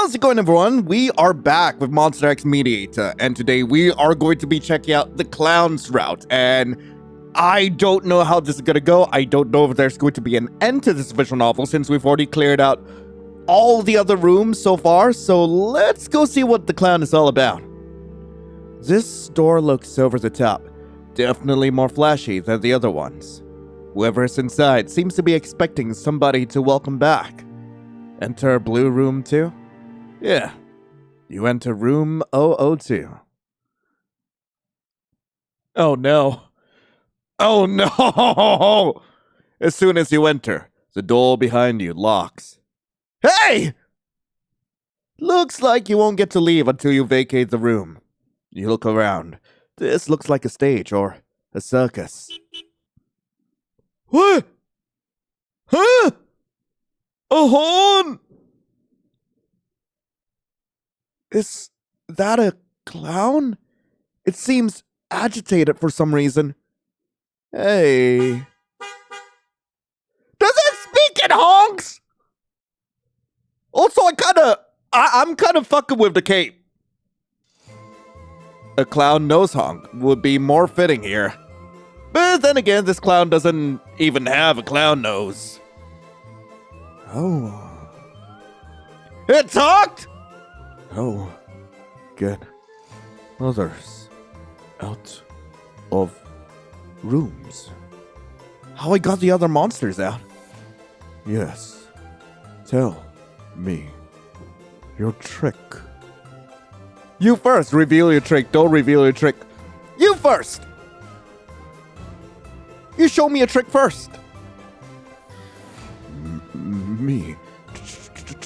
How's it going, everyone? We are back with monsterxmediator, and today we are going to be checking out the clown's route, and I don't know how this is gonna go. I don't know if there's going to be an end to this visual novel since we've already cleared out all the other rooms so far, so let's go see what the clown is all about. This door looks over the top, definitely more flashy than the other ones. Whoever is inside seems to be expecting somebody to welcome back. Enter blue room 2? Yeah, you enter room 002. Oh no. Oh no! As soon as you enter, the door behind you locks. Hey! Looks like you won't get to leave until you vacate the room. You look around. This looks like a stage or a circus. What? Huh? A horn? Is that a clown? It seems agitated for some reason. Hey. Does it speak in honks? Also, I'm kind of fucking with the cape. A clown nose honk would be more fitting here. But then again, this clown doesn't even have a clown nose. Oh. It talked? Oh. Get others out of rooms. How I got the other monsters out? Yes. Tell me your trick. You first. Reveal your trick. Don't reveal your trick. You first. You show me a trick first. Me?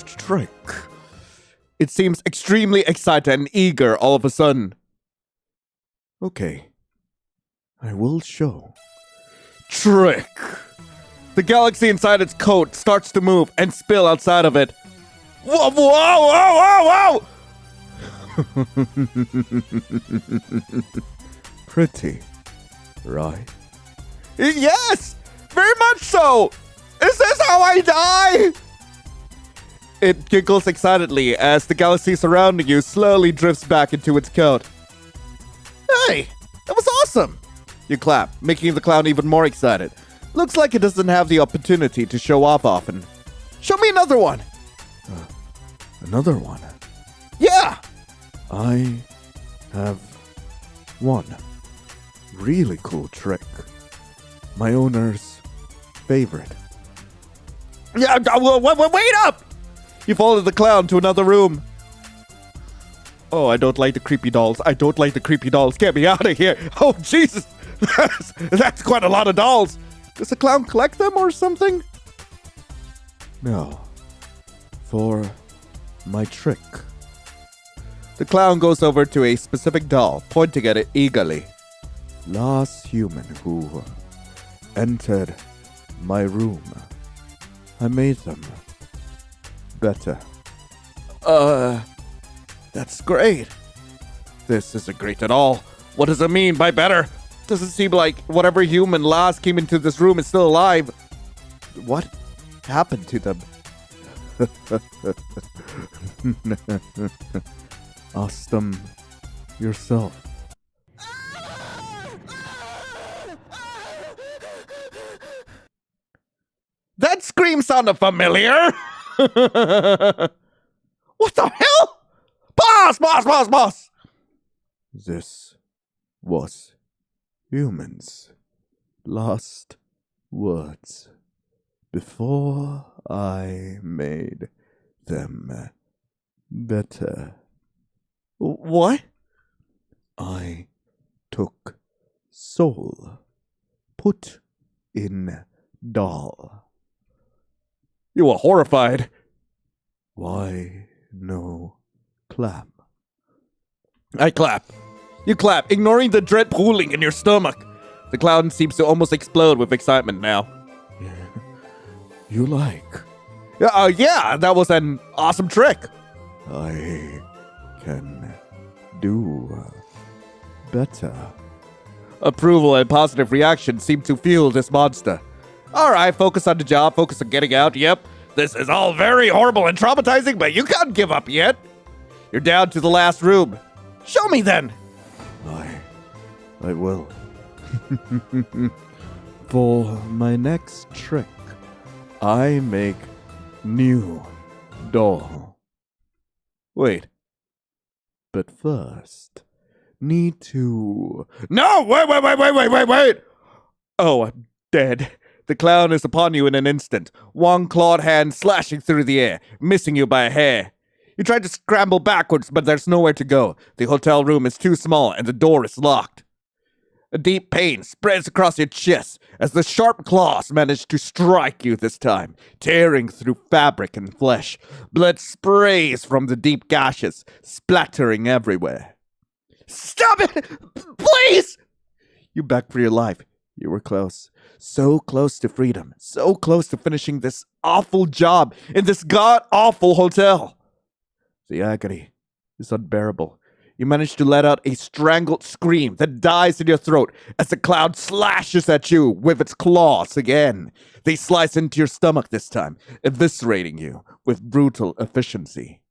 Trick? It seems extremely excited and eager all of a sudden. Okay. I will show. Trick! The galaxy inside its coat starts to move and spill outside of it. Whoa, whoa, whoa, whoa, whoa! Pretty, right? Yes! Very much so! Is this how I die? It giggles excitedly as the galaxy surrounding you slowly drifts back into its coat. Hey! That was awesome! You clap, making the clown even more excited. Looks like it doesn't have the opportunity to show off often. Show me another one! Another one? Yeah! I have one really cool trick. My owner's favorite. Yeah, wait up! You followed the clown to another room. Oh, I don't like the creepy dolls. I don't like the creepy dolls. Get me out of here. Oh, Jesus. That's quite a lot of dolls. Does the clown collect them or something? No. For my trick. The clown goes over to a specific doll, pointing at it eagerly. Last human who entered my room. I made them better. That's great. This isn't great at all. What does it mean by better? Doesn't seem like whatever human last came into this room is still alive. What happened to them? Ask them yourself. That scream sounded familiar. What the hell? Boss! This was humans' last words before I made them better. What? I took soul, put in doll. You were horrified. Why no clap? I clap. You clap, ignoring the dread pooling in your stomach. The clown seems to almost explode with excitement now. Yeah. You like? Yeah, that was an awesome trick. I can do better. Approval and positive reaction seem to fuel this monster. Alright, focus on the job, focus on getting out, yep. This is all very horrible and traumatizing, but you can't give up yet. You're down to the last room. Show me then. I will. For my next trick, I make new doll. Wait. But first, need to... No! Wait! Oh, I'm dead. The clown is upon you in an instant. One clawed hand slashing through the air, missing you by a hair. You try to scramble backwards, but there's nowhere to go. The hotel room is too small, and the door is locked. A deep pain spreads across your chest as the sharp claws manage to strike you this time, tearing through fabric and flesh. Blood sprays from the deep gashes, splattering everywhere. Stop it! Please! You beg for your life. You were close. So close to freedom. So close to finishing this awful job in this god-awful hotel. The agony is unbearable. You manage to let out a strangled scream that dies in your throat as the cloud slashes at you with its claws again. They slice into your stomach this time, eviscerating you with brutal efficiency.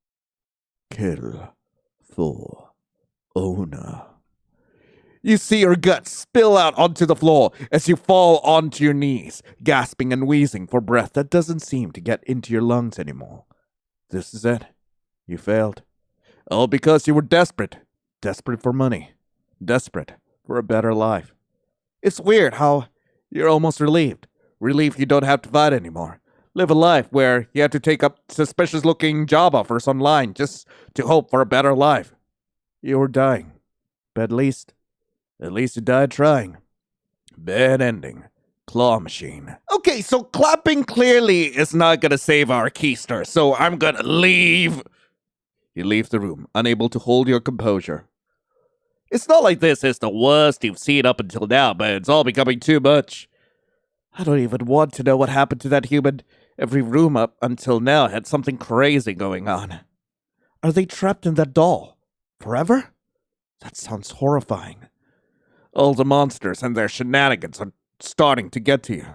Kill for owner. You see your guts spill out onto the floor as you fall onto your knees, gasping and wheezing for breath that doesn't seem to get into your lungs anymore. This is it. You failed. All because you were desperate. Desperate for money. Desperate for a better life. It's weird how you're almost relieved. Relieved you don't have to fight anymore. Live a life where you have to take up suspicious-looking job offers online just to hope for a better life. You were dying. But at least you died trying. Bad ending. Claw machine. Okay, so clapping clearly is not gonna save our keister, so I'm gonna leave. You leave the room, unable to hold your composure. It's not like this is the worst you've seen up until now, but it's all becoming too much. I don't even want to know what happened to that human. Every room up until now had something crazy going on. Are they trapped in that doll? Forever? That sounds horrifying. All the monsters and their shenanigans are starting to get to you.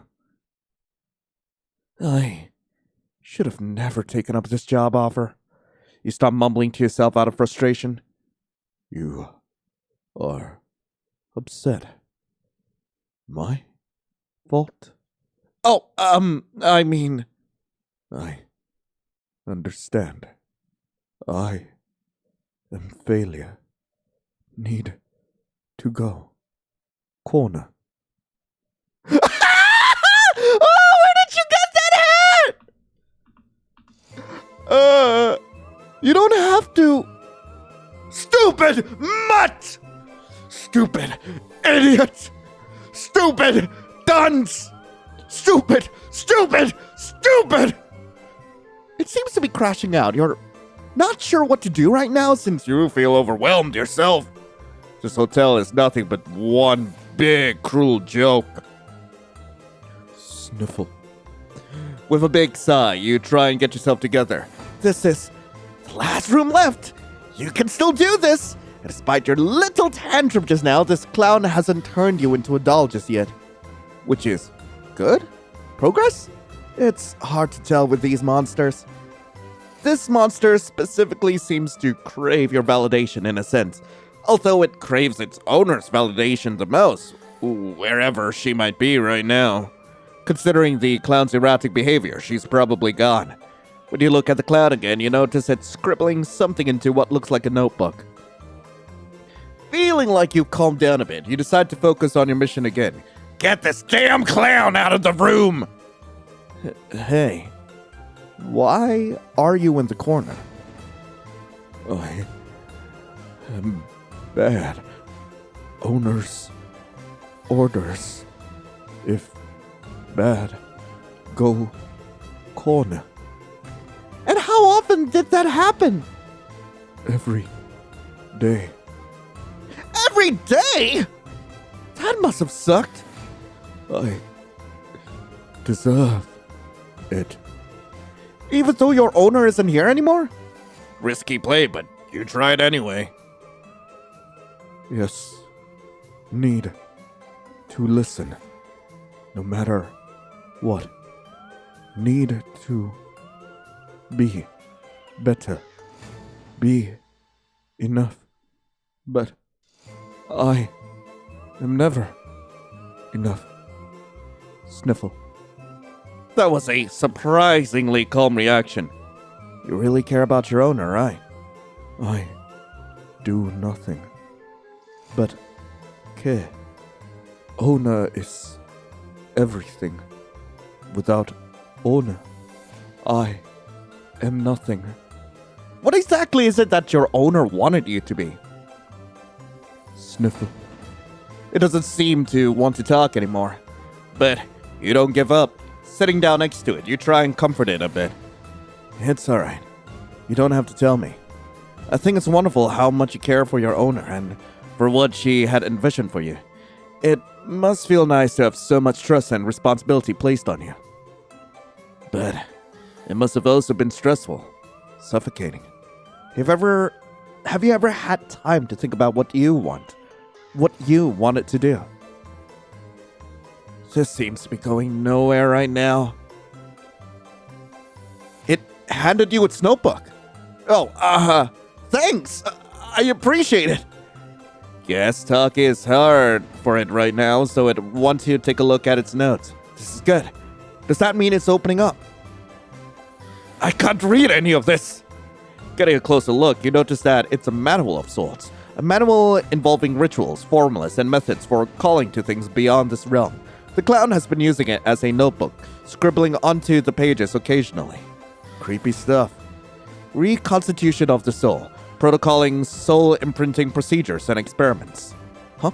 I should have never taken up this job offer. You stop mumbling to yourself out of frustration. You are upset. My fault? Oh, I mean, I understand. I am failure. Need to go. Corner. Oh, where did you get that hat? You don't have to. Stupid mutt! Stupid idiot! Stupid dunce! Stupid! It seems to be crashing out. You're not sure what to do right now since you feel overwhelmed yourself. This hotel is nothing but one big cruel joke. Sniffle. With a big sigh, you try and get yourself together. This is the last room left. You can still do this. And despite your little tantrum just now, this clown hasn't turned you into a doll just yet. Which is good? Progress? It's hard to tell with these monsters. This monster specifically seems to crave your validation in a sense, although it craves its owner's validation the most, wherever she might be right now. Considering the clown's erratic behavior, she's probably gone. When you look at the clown again, you notice it scribbling something into what looks like a notebook. Feeling like you've calmed down a bit, you decide to focus on your mission again. Get this damn clown out of the room! Hey, why are you in the corner? I am bad. Owner's orders. If bad, go corner. And how often did that happen? Every day. Every day? That must have sucked. I deserve it. Even though your owner isn't here anymore? Risky play, but you tried anyway. Yes. Need to listen. No matter what. Need to be better, be enough. But I am never enough. Sniffle. That was a surprisingly calm reaction. You really care about your owner, right? I do nothing but care. Owner is everything. Without owner, I am nothing. What exactly is it that your owner wanted you to be? Sniffle. It doesn't seem to want to talk anymore. But you don't give up. Sitting down next to it, you try and comfort it a bit. It's alright. You don't have to tell me. I think it's wonderful how much you care for your owner and for what she had envisioned for you. It must feel nice to have so much trust and responsibility placed on you. But it must have also been stressful, suffocating. Have you ever had time to think about what you want? What you wanted to do? This seems to be going nowhere right now. It handed you its notebook. Oh, thanks. I appreciate it. Guess talk is hard for it right now, so it wants you to take a look at its notes. This is good. Does that mean it's opening up? I can't read any of this. Getting a closer look, you notice that it's a manual of sorts. A manual involving rituals, formulas, and methods for calling to things beyond this realm. The clown has been using it as a notebook, scribbling onto the pages occasionally. Creepy stuff. Reconstitution of the soul. Protocolling soul imprinting procedures and experiments. Huh?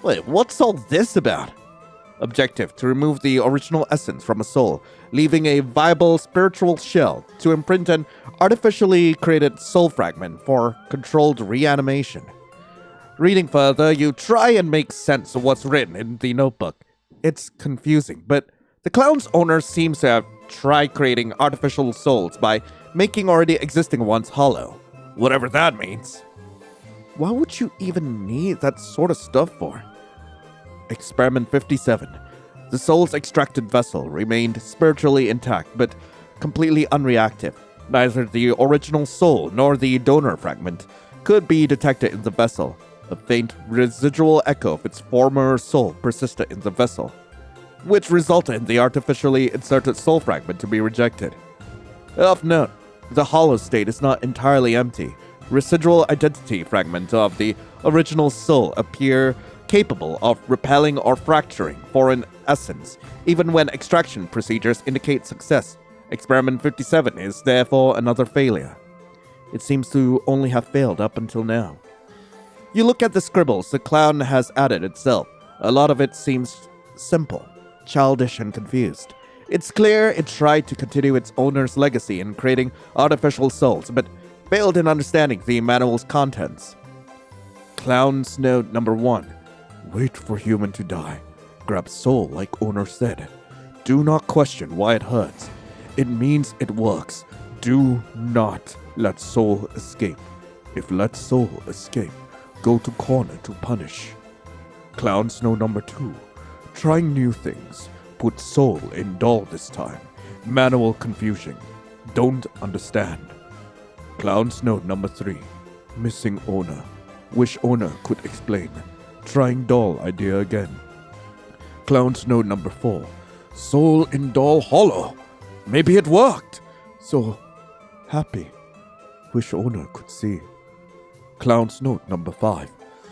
Wait, what's all this about? Objective: to remove the original essence from a soul, leaving a viable spiritual shell to imprint an artificially created soul fragment for controlled reanimation. Reading further, you try and make sense of what's written in the notebook. It's confusing, but the clown's owner seems to have tried creating artificial souls by making already existing ones hollow. Whatever that means. Why would you even need that sort of stuff for? Experiment 57. The soul's extracted vessel remained spiritually intact, but completely unreactive. Neither the original soul nor the donor fragment could be detected in the vessel. A faint residual echo of its former soul persisted in the vessel, which resulted in the artificially inserted soul fragment to be rejected. Of note, the hollow state is not entirely empty. Residual identity fragments of the original soul appear capable of repelling or fracturing foreign essence, even when extraction procedures indicate success. Experiment 57 is therefore another failure. It seems to only have failed up until now. You look at the scribbles the clown has added itself. A lot of it seems simple, childish, and confused. It's clear it tried to continue its owner's legacy in creating artificial souls, but failed in understanding the manual's contents. Clown's note number 1. Wait for human to die. Grab soul like owner said. Do not question why it hurts. It means it works. Do not let soul escape. If let soul escape, go to corner to punish. Clown's note number 2. Trying new things. Put soul in doll this time. Manual confusion. Don't understand. Clown's note number 3. Missing owner. Wish owner could explain. Trying doll idea again. Clown's note number 4. Soul in doll hollow. Maybe it worked. So happy. Wish owner could see. Clown's note number 5.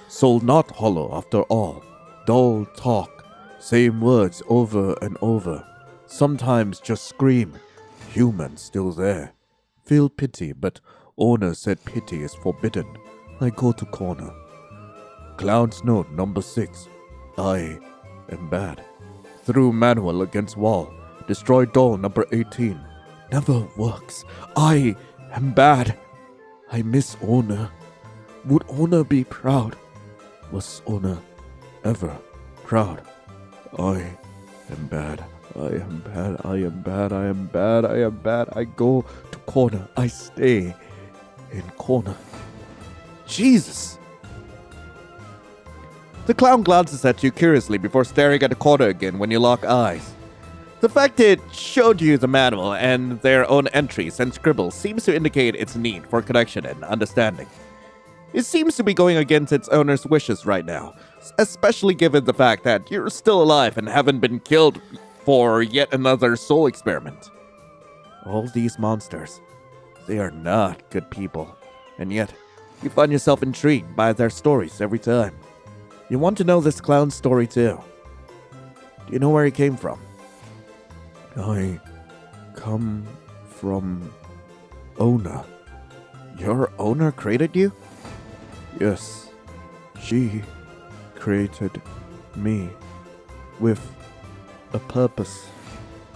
Soul not hollow after all. Doll talk. Same words over and over. Sometimes just scream. Human still there. Feel pity, but owner said pity is forbidden. I go to corner. Clown's note number 6. I am bad. Threw manual against wall. Destroy doll number 18. Never works. I am bad. I miss owner. Would owner be proud? Was owner ever proud? I am bad. I am bad. I am bad. I am bad. I am bad. I go to corner. I stay in corner. Jesus! The clown glances at you curiously before staring at the corner again when you lock eyes. The fact it showed you the manual and their own entries and scribbles seems to indicate its need for connection and understanding. It seems to be going against its owner's wishes right now, especially given the fact that you're still alive and haven't been killed for yet another soul experiment. All these monsters, they are not good people, and yet you find yourself intrigued by their stories every time. You want to know this clown's story too. Do you know where he came from? I come from Ona. Your owner created you? Yes, she created me with a purpose,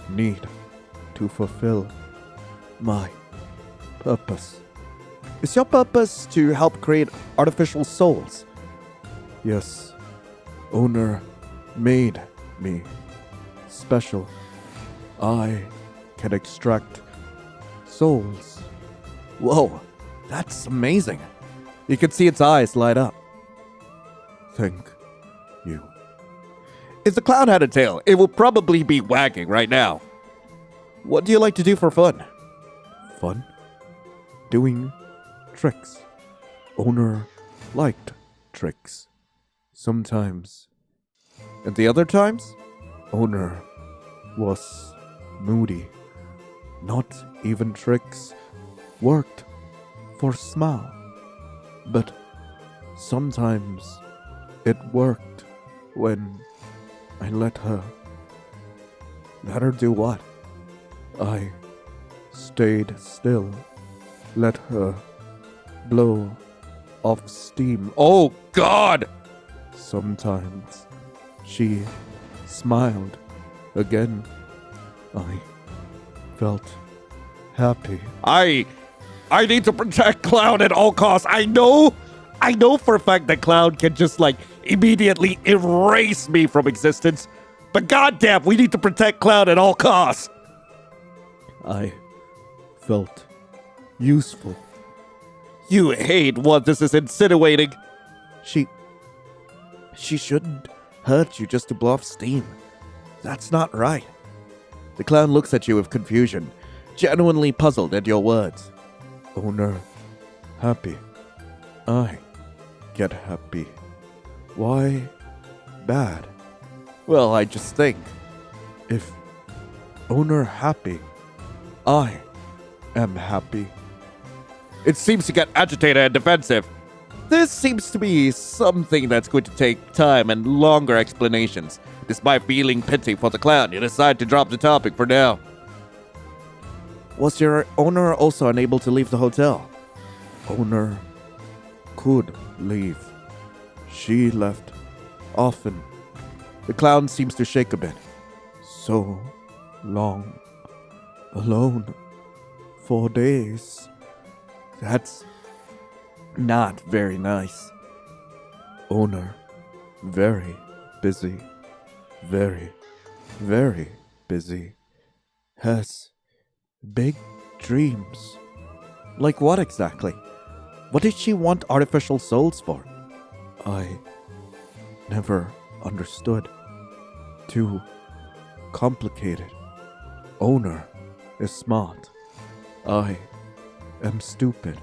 need to fulfill my purpose. Is your purpose to help create artificial souls? Yes, owner made me special. I can extract souls. Whoa, that's amazing. You can see its eyes light up. Thank you. If the clown had a tail, it would probably be wagging right now. What do you like to do for fun? Fun? Doing tricks. Owner liked tricks. Sometimes. And the other times? Owner was moody. Not even tricks worked for smile. But sometimes it worked when I let her. Let her do what? I stayed still. Let her blow off steam. Oh, God! Sometimes she smiled again. I felt happy. I need to protect Cloud at all costs. I know for a fact that Cloud can just immediately erase me from existence. But goddamn, we need to protect Cloud at all costs. I felt useful. You hate what this is insinuating. She shouldn't hurt you just to blow off steam. That's not right. The clown looks at you with confusion, genuinely puzzled at your words. Owner, happy. I get happy. Why bad? Well, I just think, if owner happy, I am happy. It seems to get agitated and defensive. This seems to be something that's going to take time and longer explanations. Despite feeling pity for the clown, you decide to drop the topic for now. Was your owner also unable to leave the hotel? Owner could leave. She left often. The clown seems to shake a bit. So long. Alone. For days. That's not very nice. Owner, very busy. Very, very busy. Has big dreams. Like what exactly? What did she want artificial souls for? I never understood. Too complicated. Owner is smart. I am stupid.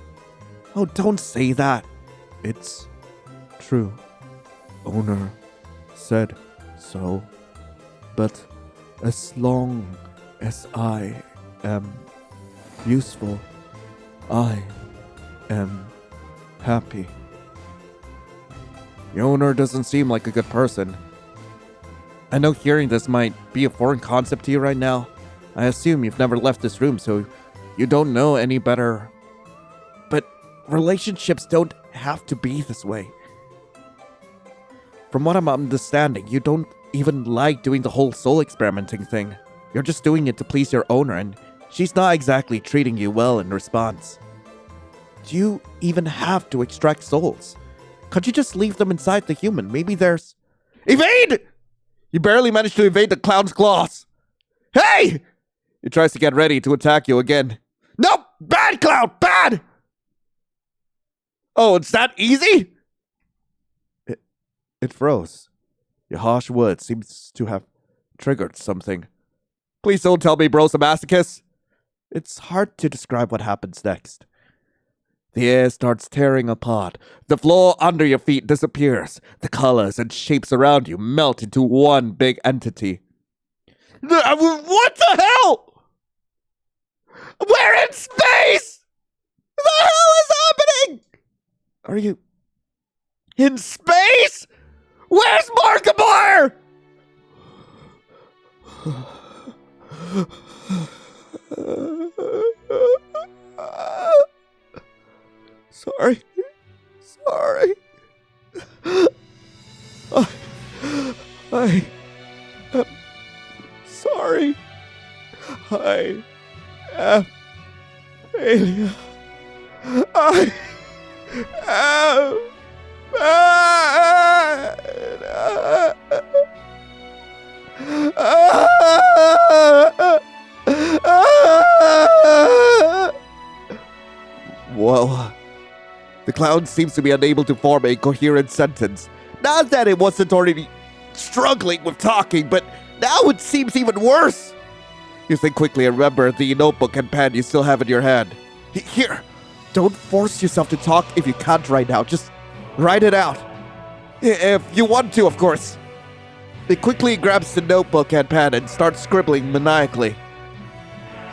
Oh, don't say that. It's true. Owner said so. But as long as I am useful, I am happy. The owner doesn't seem like a good person. I know hearing this might be a foreign concept to you right now. I assume you've never left this room, so you don't know any better. But relationships don't have to be this way. From what I'm understanding, you don't even like doing the whole soul experimenting thing. You're just doing it to please your owner, and she's not exactly treating you well in response. Do you even have to extract souls? Can't you just leave them inside the human? Maybe there's... Evade! You barely managed to evade the clown's claws. Hey! He tries to get ready to attack you again. Nope! Bad clown! Bad! Oh, it's that easy? It froze. Your harsh words seems to have triggered something. Please don't tell me bro's a masochist. It's hard to describe what happens next. The air starts tearing apart. The floor under your feet disappears. The colors and shapes around you melt into one big entity. What the hell? We're in space! The hell is happening? Are you in space? Where's Markiplier? Sorry. I am sorry. I am failure. I am Whoa. The clown seems to be unable to form a coherent sentence. Not that it wasn't already struggling with talking, but now it seems even worse. You think quickly and remember the notebook and pen you still have in your hand. Here, don't force yourself to talk if you can't right now. Just write it out. If you want to, of course. He quickly grabs the notebook and pen and starts scribbling maniacally.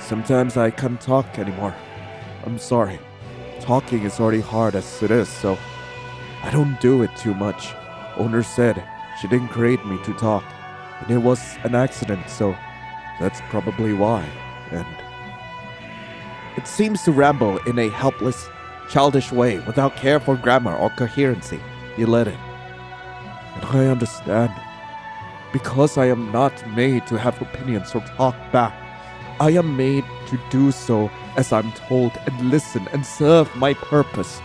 Sometimes I can't talk anymore. I'm sorry. Talking is already hard as it is, so I don't do it too much. Owner said she didn't create me to talk, and it was an accident, so that's probably why. And it seems to ramble in a helpless, childish way without care for grammar or coherency. You let it. And I understand. Because I am not made to have opinions or talk back. I am made to do so as I'm told and listen and serve my purpose.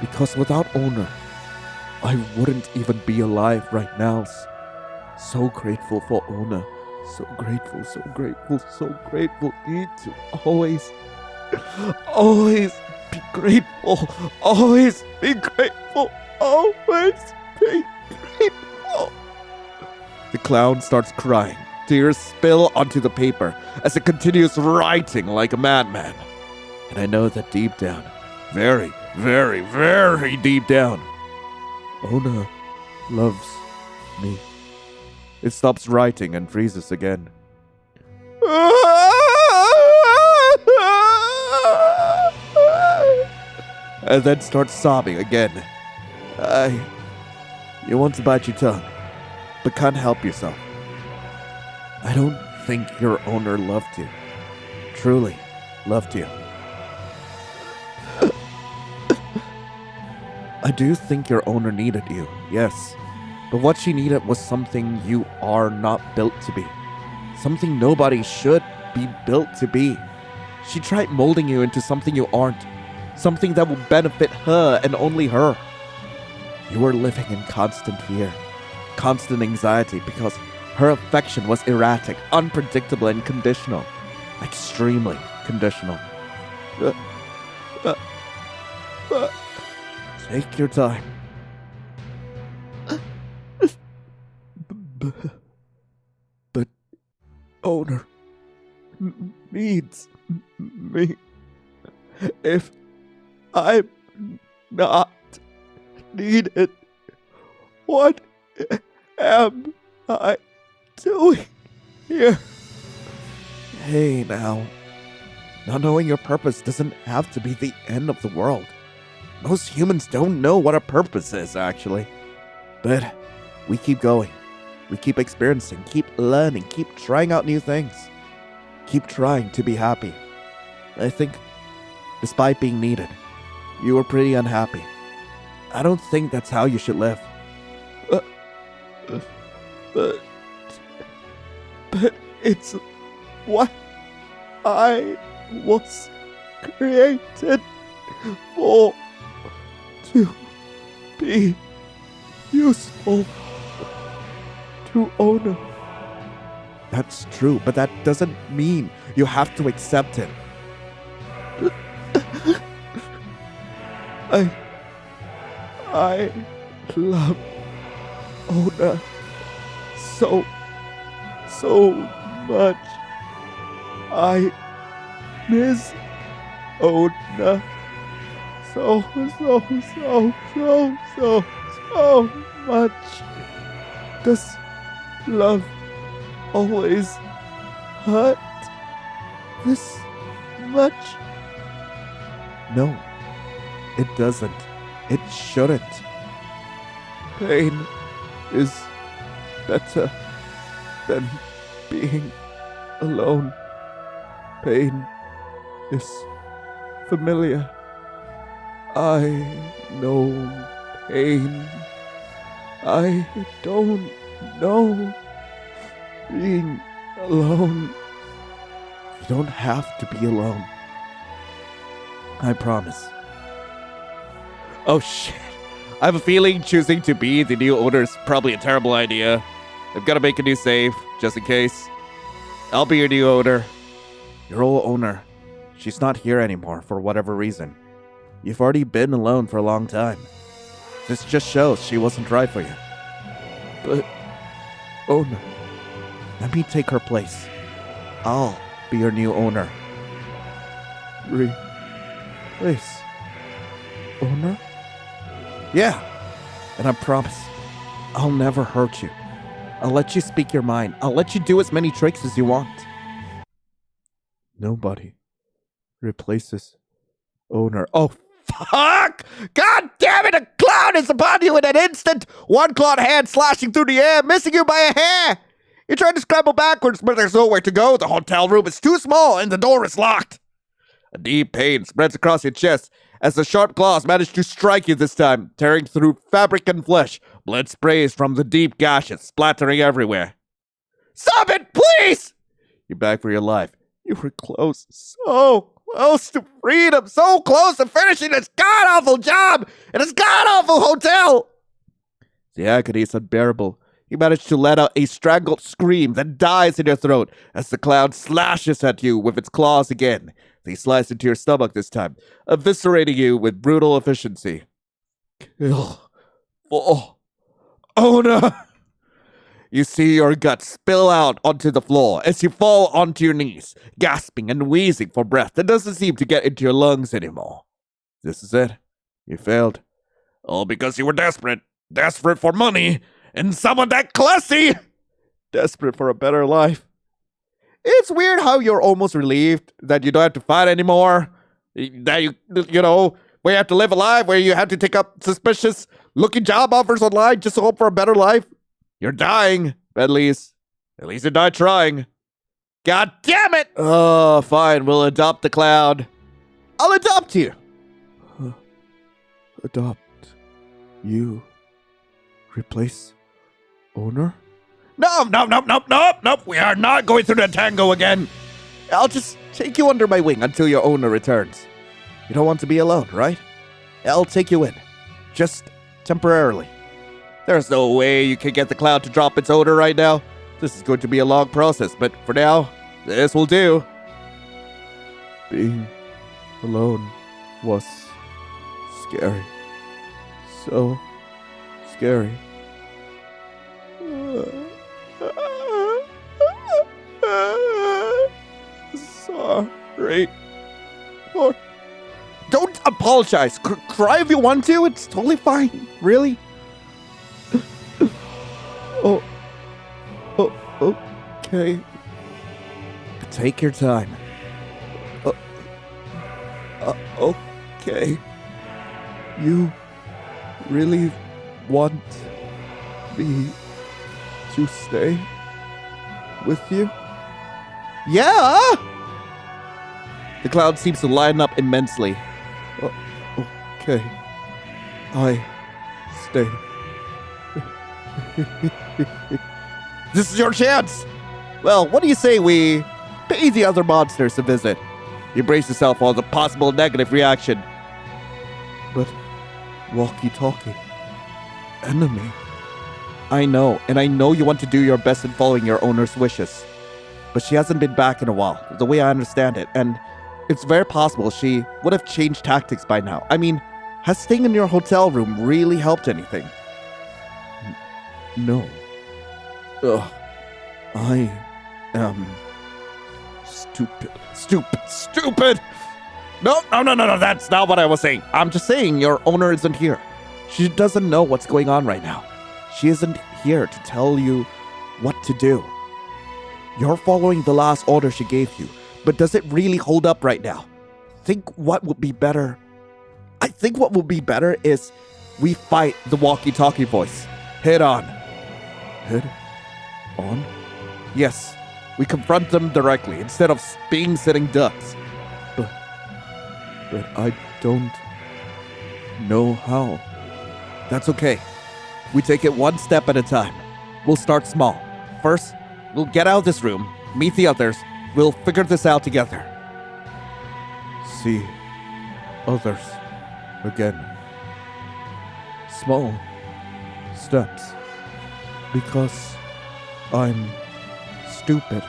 Because without owner, I wouldn't even be alive right now. So grateful for owner. So grateful, so grateful, so grateful. Need to always be grateful. Always be grateful. Always be grateful. The clown starts crying. Tears spill onto the paper as it continues writing like a madman. And I know that deep down, very, very, very deep down, Ona loves me. It stops writing and freezes again. And then starts sobbing again. You want to bite your tongue, but can't help yourself. I don't think your owner loved you. Truly loved you. I do think your owner needed you, yes. But what she needed was something you are not built to be. Something nobody should be built to be. She tried molding you into something you aren't. Something that will benefit her and only her. You were living in constant fear, constant anxiety because her affection was erratic, unpredictable, and conditional. Extremely conditional. Take your time. But owner needs me. If I'm not needed, what am I doing here? Hey now. Not knowing your purpose doesn't have to be the end of the world. Most humans don't know what a purpose is, actually. But we keep going. We keep experiencing, keep learning, keep trying out new things. Keep trying to be happy. I think, despite being needed, you were pretty unhappy. I don't think that's how you should live. But it's what I was created for, to be useful to owner. That's true, but that doesn't mean you have to accept it. I love owner so much. I miss Ona so much. Does love always hurt this much? No, it doesn't. It shouldn't. Pain is better than being alone. Pain is familiar. I know pain. I don't know being alone. You don't have to be alone. I promise. Oh shit. I have a feeling choosing to be the new owner is probably a terrible idea. I've got to make a new save, just in case. I'll be your new owner. Your old owner. She's not here anymore for whatever reason. You've already been alone for a long time. This just shows she wasn't right for you. But, owner, let me take her place. I'll be your new owner. Place? Owner? Yeah, and I promise, I'll never hurt you. I'll let you speak your mind. I'll let you do as many tricks as you want. Nobody replaces owner. Oh, fuck! God damn it! A cloud is upon you in an instant! One clawed hand slashing through the air, missing you by a hair! You try to scramble backwards, but there's nowhere to go. The hotel room is too small and the door is locked. A deep pain spreads across your chest as the sharp claws manage to strike you this time, tearing through fabric and flesh. Blood sprays from the deep gashes, splattering everywhere. Stop it, please! You beg for your life. You were close, so close to freedom, so close to finishing this god-awful job in this god-awful hotel. The agony is unbearable. You manage to let out a strangled scream that dies in your throat as the cloud slashes at you with its claws again. They slice into your stomach this time, eviscerating you with brutal efficiency. Kill. Oh no! You see your guts spill out onto the floor as you fall onto your knees, gasping and wheezing for breath that doesn't seem to get into your lungs anymore. This is it. You failed. All because you were desperate. Desperate for money. And someone that classy! Desperate for a better life. It's weird how you're almost relieved that you don't have to fight anymore. That you know, where you have to live a life, where you have to take up suspicious-looking job offers online just to hope for a better life. You're dying, at least you died trying. God damn it! Oh, fine, we'll adopt the cloud. I'll adopt you. Adopt you? Replace owner? No, we are not going through the tango again. I'll just take you under my wing until your owner returns. You don't want to be alone, right? I'll take you in. Just temporarily. There's no way you can get the cloud to drop its odor right now. This is going to be a long process, but for now, this will do. Being alone was scary. So scary. Sorry. Don't apologize. Cry if you want to. It's totally fine. Really? Okay. Take your time. Okay. You really want me to stay with you? Yeah! The cloud seems to line up immensely. Okay. I stay. This is your chance! Well, what do you say we pay the other monsters a visit? You brace yourself on the possible negative reaction. But walkie-talkie. Enemy. I know, and I know you want to do your best in following your owner's wishes. But she hasn't been back in a while, the way I understand it, and it's very possible she would have changed tactics by now. I mean, has staying in your hotel room really helped anything? No. I am Stupid. No, that's not what I was saying. I'm just saying your owner isn't here. She doesn't know what's going on right now. She isn't here to tell you what to do. You're following the last order she gave you, but does it really hold up right now? I think what would be better is we fight the walkie-talkie voice. Head on. Head on? Yes, we confront them directly instead of being sitting ducks. But I don't know how. That's okay. We take it one step at a time. We'll start small. First, we'll get out of this room, meet the others. We'll figure this out together. See others again. Small steps. Because I'm stupid.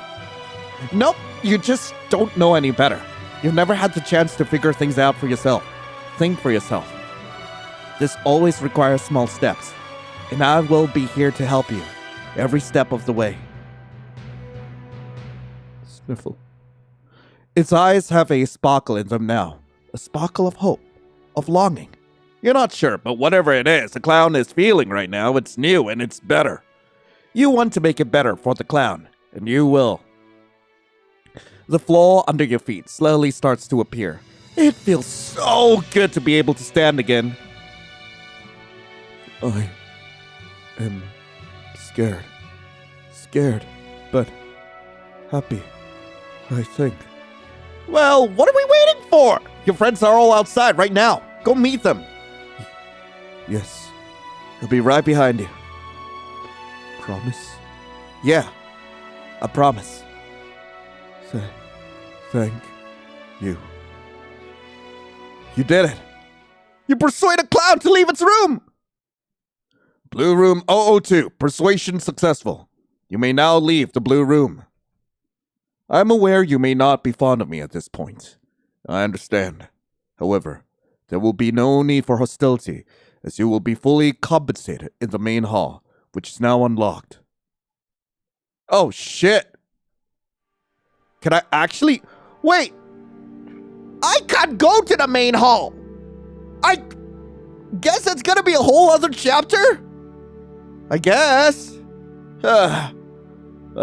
Nope, you just don't know any better. You've never had the chance to figure things out for yourself. Think for yourself. This always requires small steps, and I will be here to help you every step of the way. Sniffle. Its eyes have a sparkle in them now, a sparkle of hope, of longing. You're not sure, but whatever it is the clown is feeling right now, it's new and it's better. You want to make it better for the clown, and you will. The floor under your feet slowly starts to appear. It feels so good to be able to stand again. I am scared. Scared, but happy, I think. Well, what are we waiting for? Your friends are all outside right now. Go meet them. Yes, he'll be right behind you. Promise? Yeah, I promise. Thank you. You did it. You persuade a clown to leave its room. Blue room 002. Persuasion successful. You may now leave the blue room. I'm aware you may not be fond of me at this point. I understand. However, there will be no need for hostility, as you will be fully compensated in the main hall, which is now unlocked. Oh, shit. Can I actually... Wait! I can't go to the main hall! I guess it's gonna be a whole other chapter? I guess. I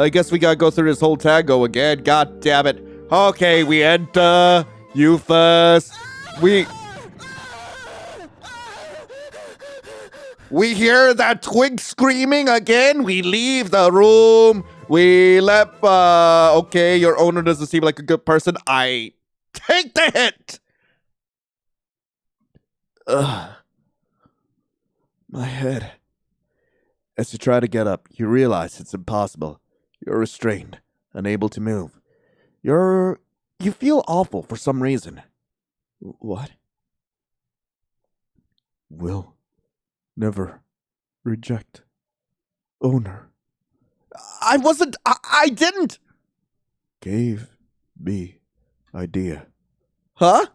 guess we gotta go through this whole tango again. God damn it. Okay, we enter. You first. We hear that twig screaming again. We leave the room. We left. Okay, your owner doesn't seem like a good person. I take the hit. My head. As you try to get up, you realize it's impossible. You're restrained, unable to move. You feel awful for some reason. What? Will never reject owner. I didn't. Gave me idea. Huh?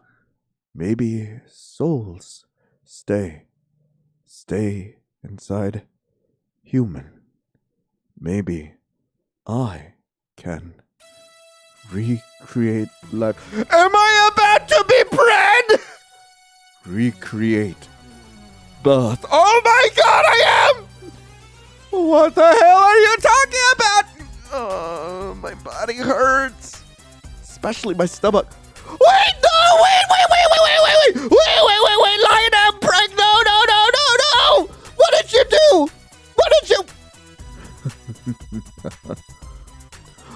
Maybe souls stay inside human. Maybe I can recreate life. Am I about to be bred? Recreate birth. Oh my god, I am! What the hell are you talking about? Oh, my body hurts. Especially my stomach. Wait, no, wait, Lion, I'm pregnant. No. What did you do?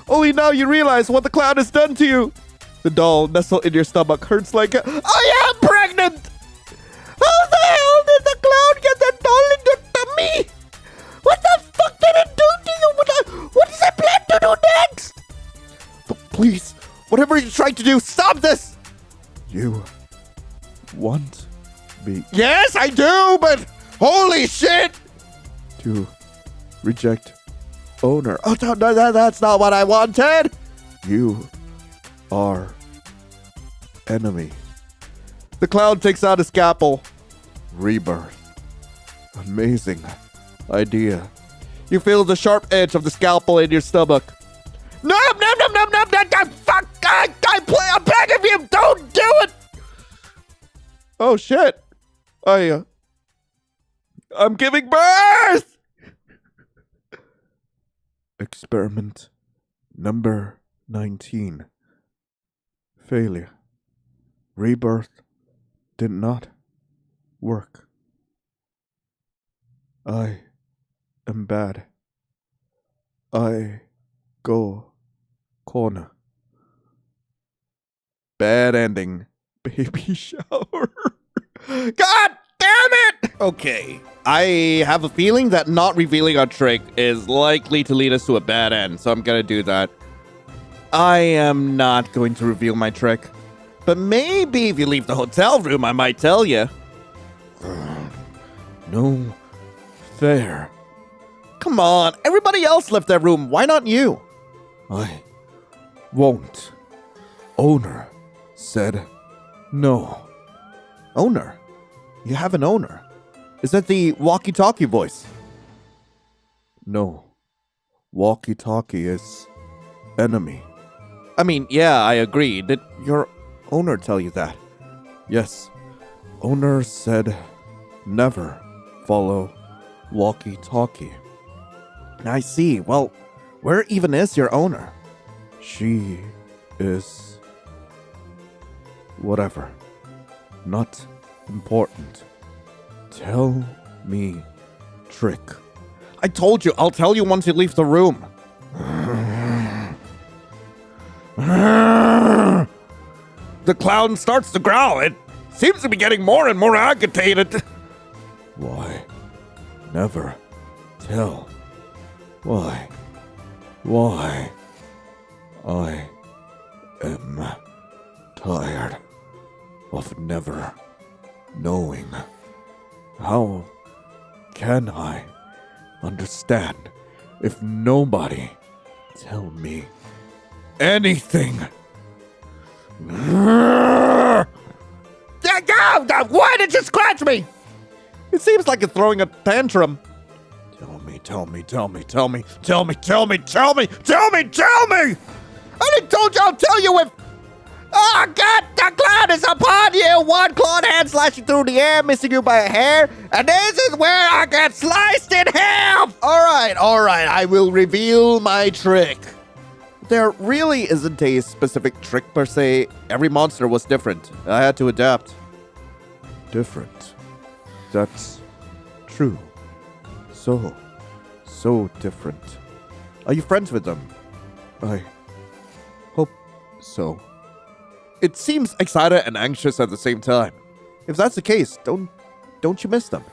Only now you realize what the clown has done to you. The doll nestled in your stomach hurts like I am pregnant. How the hell did the clown get that doll in your tummy? What the fuck did it do to you? What does it plan to do next? But please, whatever you're trying to do, stop this. You want me? Yes, I do, but holy shit. To reject owner. Oh, no, that's not what I wanted. You are enemy. The clown takes out a scalpel. Rebirth. Amazing idea. You feel the sharp edge of the scalpel in your stomach. No, fuck. I'm begging you, don't do it! Oh shit. I'm giving birth! Experiment number 19. Failure. Rebirth did not work. I am bad. I go corner. Bad ending. Baby shower. God damn it! Okay. I have a feeling that not revealing our trick is likely to lead us to a bad end, so I'm gonna do that. I am not going to reveal my trick. But maybe if you leave the hotel room, I might tell you. No fair. Come on, everybody else left their room. Why not you? I won't. Owner said no. Owner? You have an owner. Is that the walkie-talkie voice? No. Walkie-talkie is enemy. I mean, yeah, I agree. Did your owner tell you that? Yes. Owner said never follow walkie-talkie. I see. Well, where even is your owner? She is... whatever. Not important. Tell me trick. I told you, I'll tell you once you leave the room. The clown starts to growl. It seems to be getting more and more agitated. Why? Never tell. Why? Why? I am tired of never knowing. How can I understand if nobody tell me anything? Why did you scratch me? It seems like you're throwing a tantrum. Tell me. I didn't told you I'll tell you if... Oh, God, the clown is upon you! One clawed hand slashing through the air, missing you by a hair, and this is where I get sliced in half! Alright, I will reveal my trick. There really isn't a specific trick per se. Every monster was different. I had to adapt. Different. That's true. So different. Are you friends with them? I hope so. It seems excited and anxious at the same time. If that's the case, don't you miss them?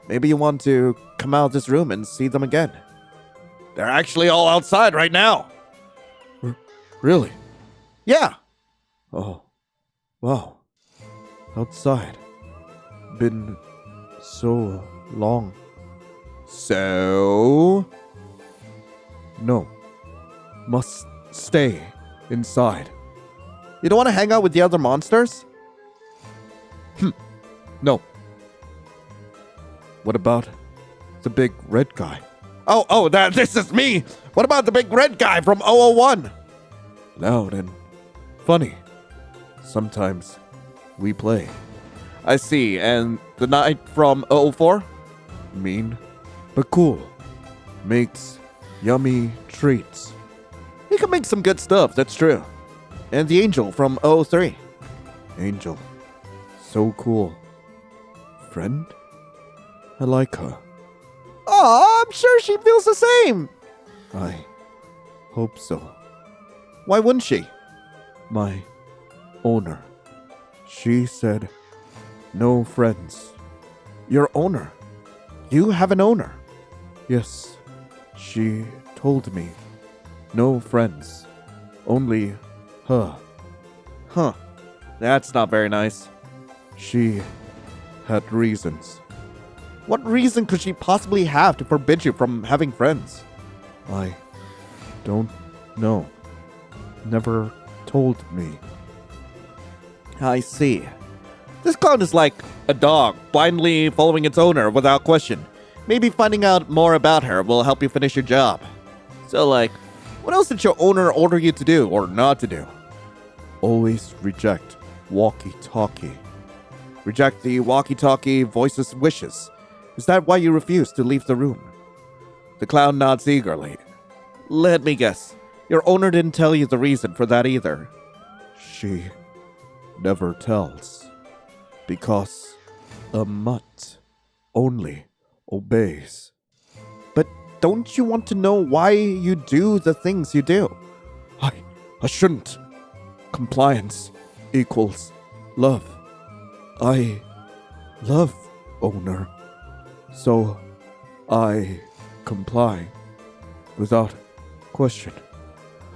Maybe you want to come out of this room and see them again. They're actually all outside right now. Really? Yeah. Oh, wow. Outside. Been so long. So? No. Must stay inside. You don't want to hang out with the other monsters? No. What about the big red guy? This is me! What about the big red guy from 001? Loud and funny. Sometimes we play. I see, and the knight from 004? Mean, but cool. Makes yummy treats. He can make some good stuff, that's true. And the angel from 003. Angel. So cool. Friend? I like her. Aw, I'm sure she feels the same. I hope so. Why wouldn't she? My owner. She said no friends. Your owner? You have an owner? Yes. She told me no friends. Only her. Huh. That's not very nice. She had reasons. What reason could she possibly have to forbid you from having friends? I don't know. Never told me. I see. This clown is like a dog, blindly following its owner without question. Maybe finding out more about her will help you finish your job. So, what else did your owner order you to do or not to do? always reject walkie-talkie. Reject the walkie-talkie voice's wishes. Is that why you refuse to leave the room? The clown nods eagerly. Let me guess. Your owner didn't tell you the reason for that either. She never tells. Because a mutt only obeys. But don't you want to know why you do the things you do? I shouldn't. Compliance equals love. I love owner. So I comply without question.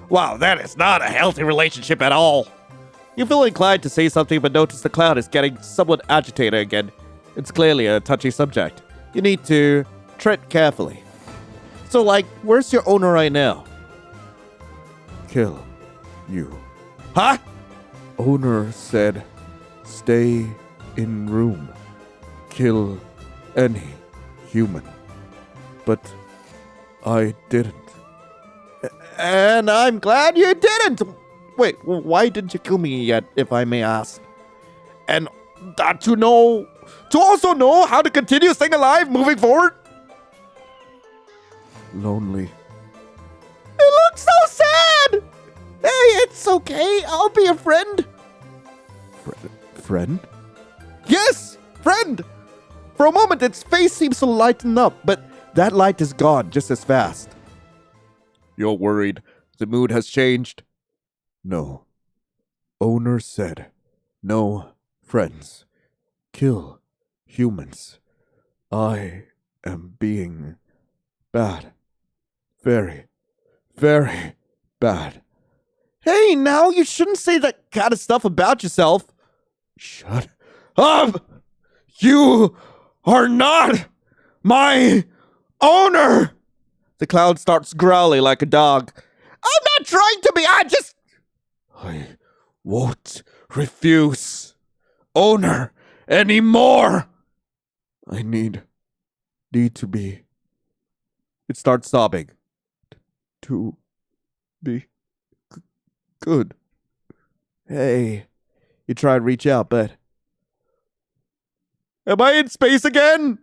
Wow, that is not a healthy relationship at all. You feel inclined to say something, but notice the clown is getting somewhat agitated again. It's clearly a touchy subject. You need to tread carefully. So, where's your owner right now? Kill you. Huh? Owner said, stay in room. Kill any human. But I didn't. And I'm glad you didn't. Wait, why didn't you kill me yet, if I may ask? And to also know how to continue staying alive moving forward? Lonely. It looks so sad! Hey, it's okay. I'll be a friend. Friend? Yes, friend! For a moment, its face seems to lighten up, but that light is gone just as fast. You're worried the mood has changed? No. Owner said, no friends. Kill humans. I am being bad. Very, very bad. Hey, now you shouldn't say that kind of stuff about yourself. Shut up! You are not my owner! The clown starts growling like a dog. I'm not trying to be, I won't refuse owner anymore. I need to be. It starts sobbing. To be good. Hey, you try and reach out, but... Am I in space again?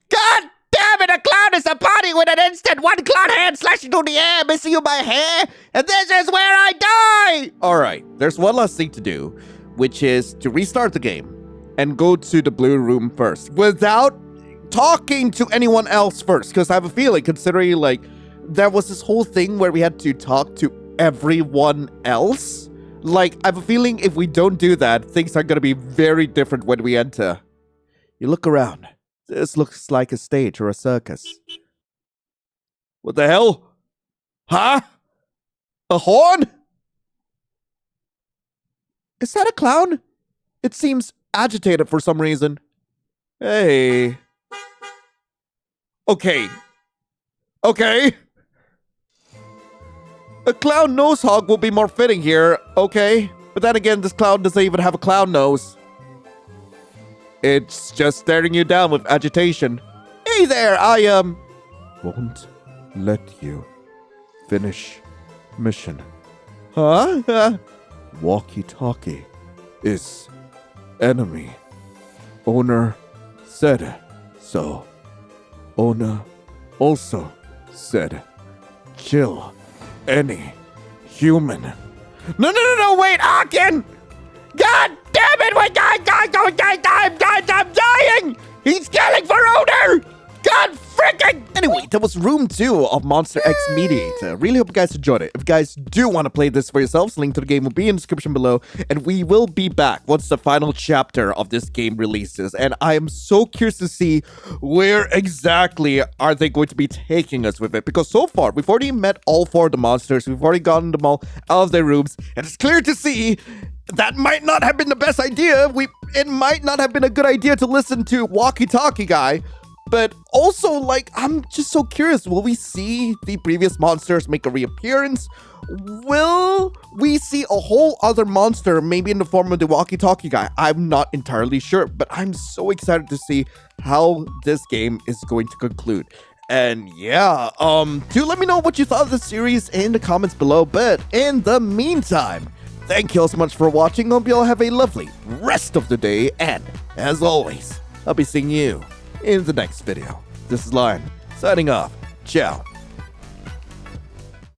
God damn it, a clown is a party with an instant one clown hand slashing through the air, missing you by hair, and this is where I die! Alright, there's one last thing to do, which is to restart the game and go to the blue room first, without talking to anyone else first, because I have a feeling, considering, there was this whole thing where we had to talk to everyone else. I have a feeling if we don't do that, things are going to be very different when we enter. You look around. This looks like a stage or a circus. What the hell? Huh? A horn? Is that a clown? It seems agitated for some reason. Hey. Okay. A clown nose hog will be more fitting here, okay? But then again, this clown doesn't even have a clown nose. It's just staring you down with agitation. Hey there, I won't let you finish mission. Huh? Walkie-talkie is enemy. Owner said so. Owner also said kill any human. No, wait, Akin! God damn it, I'm dying! He's killing for owner! God freaking! Anyway, that was room 2 of monsterxmediator. Really hope you guys enjoyed it. If you guys do want to play this for yourselves, link to the game will be in the description below. And we will be back once the final chapter of this game releases. And I am so curious to see where exactly are they going to be taking us with it. Because so far, we've already met all 4 of the monsters. We've already gotten them all out of their rooms. And it's clear to see that might not have been the best idea. It might not have been a good idea to listen to walkie-talkie guy. But also, I'm just so curious. Will we see the previous monsters make a reappearance? Will we see a whole other monster, maybe in the form of the walkie-talkie guy? I'm not entirely sure, but I'm so excited to see how this game is going to conclude. And yeah, do let me know what you thought of the series in the comments below. But in the meantime, Thank you all so much for watching. Hope you all have a lovely rest of the day. And as always, I'll be seeing you in the next video. This is Lion, signing off. Ciao.